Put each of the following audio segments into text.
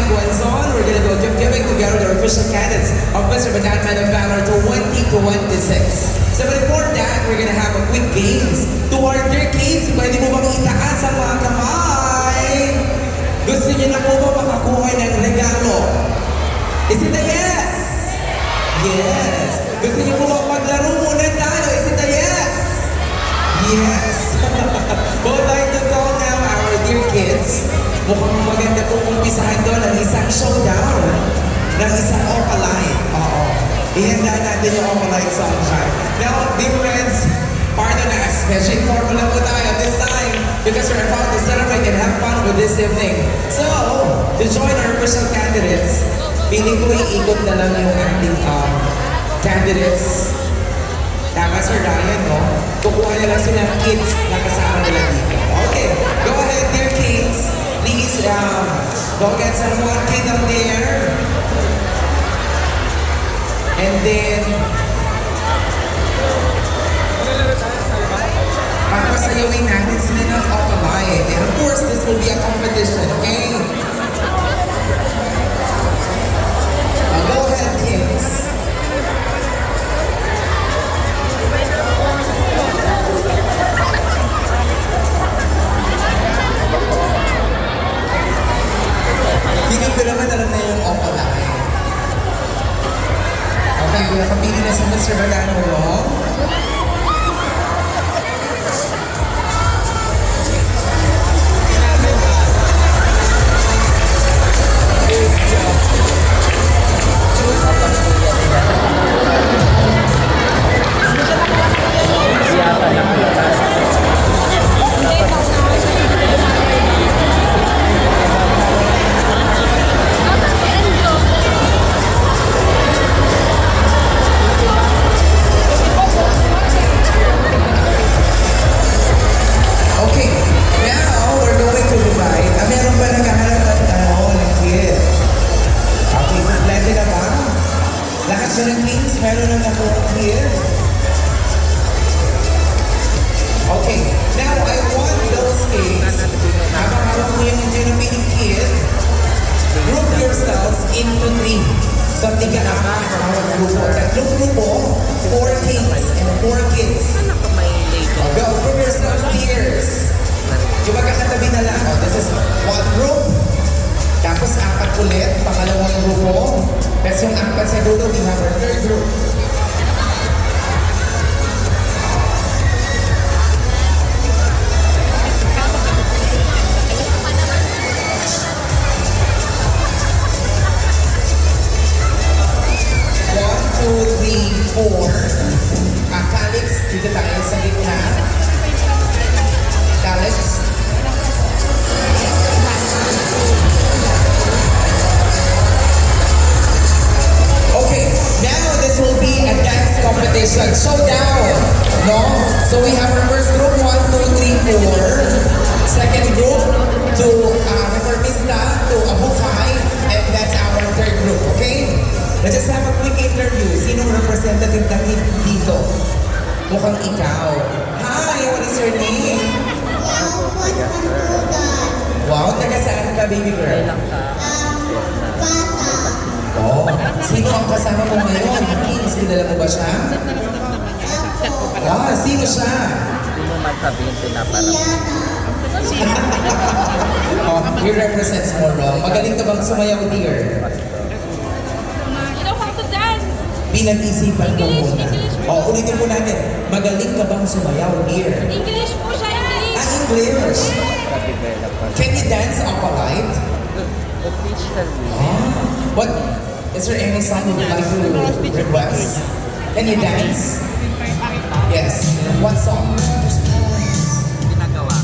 Guanzon. We're gonna go giving together the official candidates of Mr. Bataan Man of Valor 2026. So before that, we're gonna have a quick games. To our dear kids, pwede mo bang itaas ang mga kamay? Gusto niyo na po ba makakuha ng regalo? Is it a yes? Yes. Gusto niyo po ba maglaro muna tayo? Is it a yes? Yes. Go like to call now our dear kids. Mukhang maganda pong umpisahan doon ng isang showdown. Ng isang Opalite. Oo. Ihanda natin yung Opalite song card. Now, dear friends, pardon us. Medyo informal lang po tayo this time because we're about to celebrate and have fun with this evening. So, to join our official candidates, feeling ko iikot na lang yung ating candidates. Tama, Sir Ryan, no? Kukuha na lang sila ng kids na kasama nila dito. Okay, go ahead, dear kids. Please, go get someone kid out there. And then, papasayawin natin sila ng Opalite. And of course, this will be a competition, okay? Go ahead, kids. Feeling ko naman alam na yung Opalite. Okay, nakapili na si Mr. Bataan Mo. Showdown, no? So we have our first group, 1, 2, 3, 4. Second group, to Reformista, to Abukay, and that's our third group, okay? Let's just have a quick interview. Sinong representative natin dito? Mukhang ikaw. Hi, what is your name? Wow, taga saan ka, baby girl? Oh, sino ang kasama mo ngayon? Kinis, kilala mo ba siya? Ah, sino siya? Hindi mo magsabihin pinaparang. Oh, he represents Morong. Magaling ka bang sumayaw, dear? You know how to dance. Pinag-isipan mo muna. Oh, ulitin po natin. Magaling ka bang sumayaw, dear? English po siya, English. Ah, English. Can you dance Opalite? Officially. What? Is there any song you would like to request? Can you dance? Yes. What song? Ginagawa.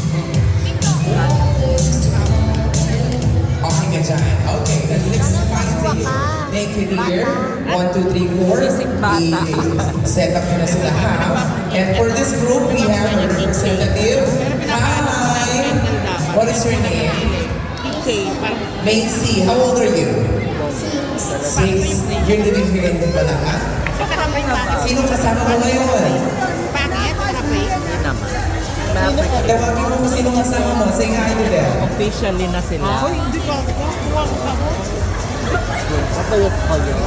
Okay ka dyan. Okay, let's fine to you. Thank you, dear. 1, 2, 3, 4. I-set up nyo na sila, ha? And for this group, we have a representative. Hi! What is your name? Macy. How old are you? 6. You're living here in Bulacan? Sino kasama mo ngayon? Hindi naman. Tawagin mo kung sino kasama mo. Say hi to them. Officially na sila. favorite ko yun.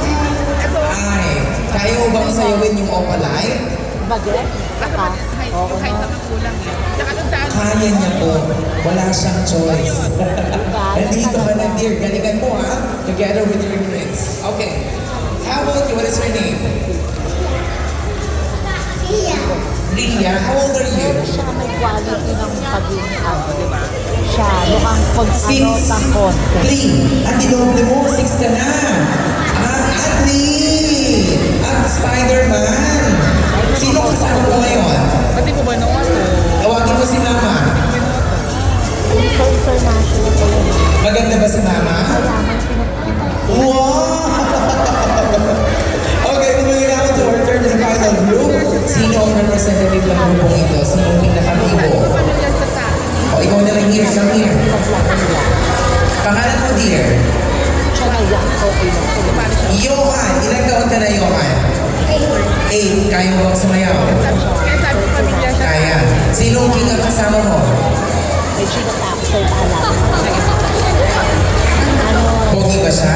Ay, kaya mo bang sayawin yung Opalite? Bagay? Saka, oo Kahit nga. naman kulang eh. Tsaka doon sa Kaya niya po. Wala siyang choice. Nandito ka na, dear. Galingan mo, ha? Together with your kids. Okay. How about you? What is your name? Ria. How old are you? Pero siya may quality ng pagiging ano, di ba? Siya, mukhang pag ano, Since ng konti. 3. At tinoble mo, 6 ka na. Athlete! At Spider-Man! Sino kasama mo ngayon? Pati ko ba naman to? Tawagin mo si Mama. International ko yun. Maganda ba si Mama? Kaya may pinagpipag. Wow! Okay, moving now to our third and final group. Sino ang representative ng grupong ito? Sino ang pinaka-vivo? pamilya sa sa O, ikaw na lang here. Come here. Pangalan mo, dear? Siya na yan. Okay na. Johan. Ilang taon ka na, Johan? 8. Kaya mo bang sumayaw? Kaya sabi ko pamilya sa Kaya. Sino ang king ang kasama mo? May sinatapos sa'yo paalam. Ano, Pogi ba siya?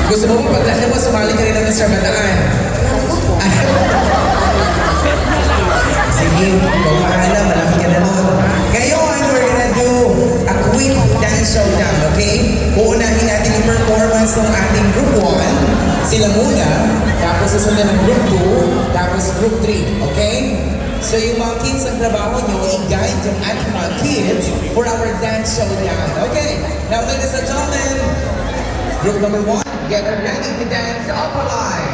Gusto mo paglaki mo, sumali ka rin ng Mr. Bataan. Sige, kung mahala, malaki ka na nun. Ngayon, we're gonna do a quick dance showdown, okay? Uunahin natin yung performance ng ating group 1. Sila muna, tapos susundan ng group 2, tapos group 3, okay? So yung mga kids ang trabaho nyo, i-guide yung ating mga kids for our dance showdown. Okay, now ladies and gentlemen, group number 1, get ready to dance up alive.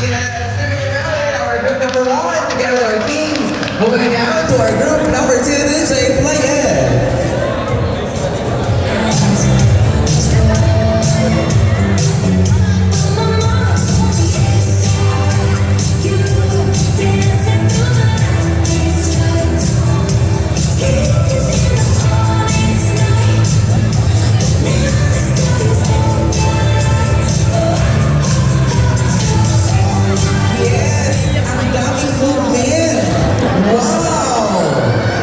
Yes, our group number 1, together with our teams. Moving down to our group number 2, DJ Play It. Yes, ang daming movement. Wow!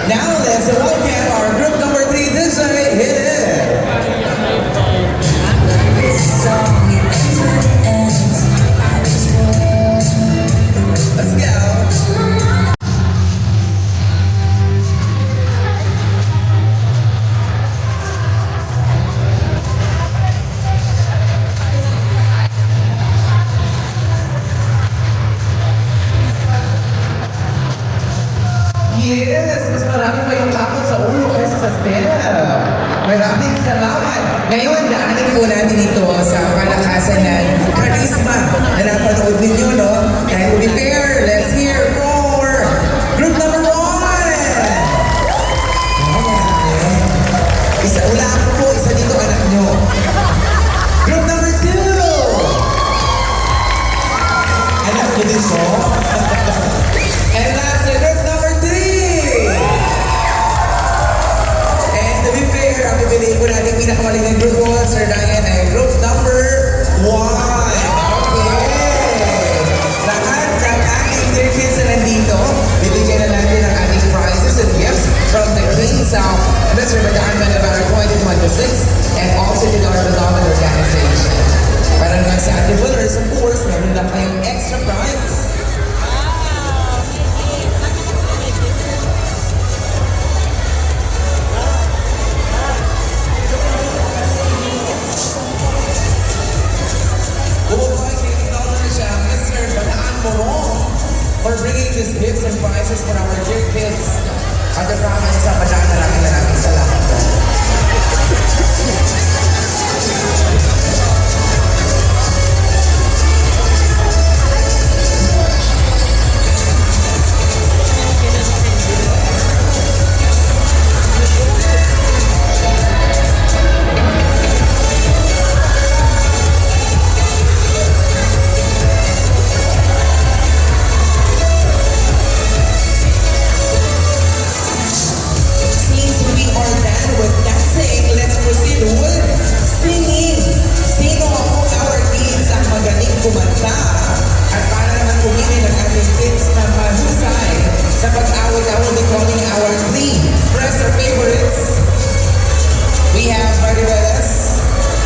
Now let's welcome our group number 3, DJ Hit It. Let's go. Yes, mas marami pa yung takot sa ulo kaysa sa step. Maraming salamat. Ngayon, daanin po natin ito sa palakasan ng charisma na napanood ninyo, no? And to be fair, let's hear from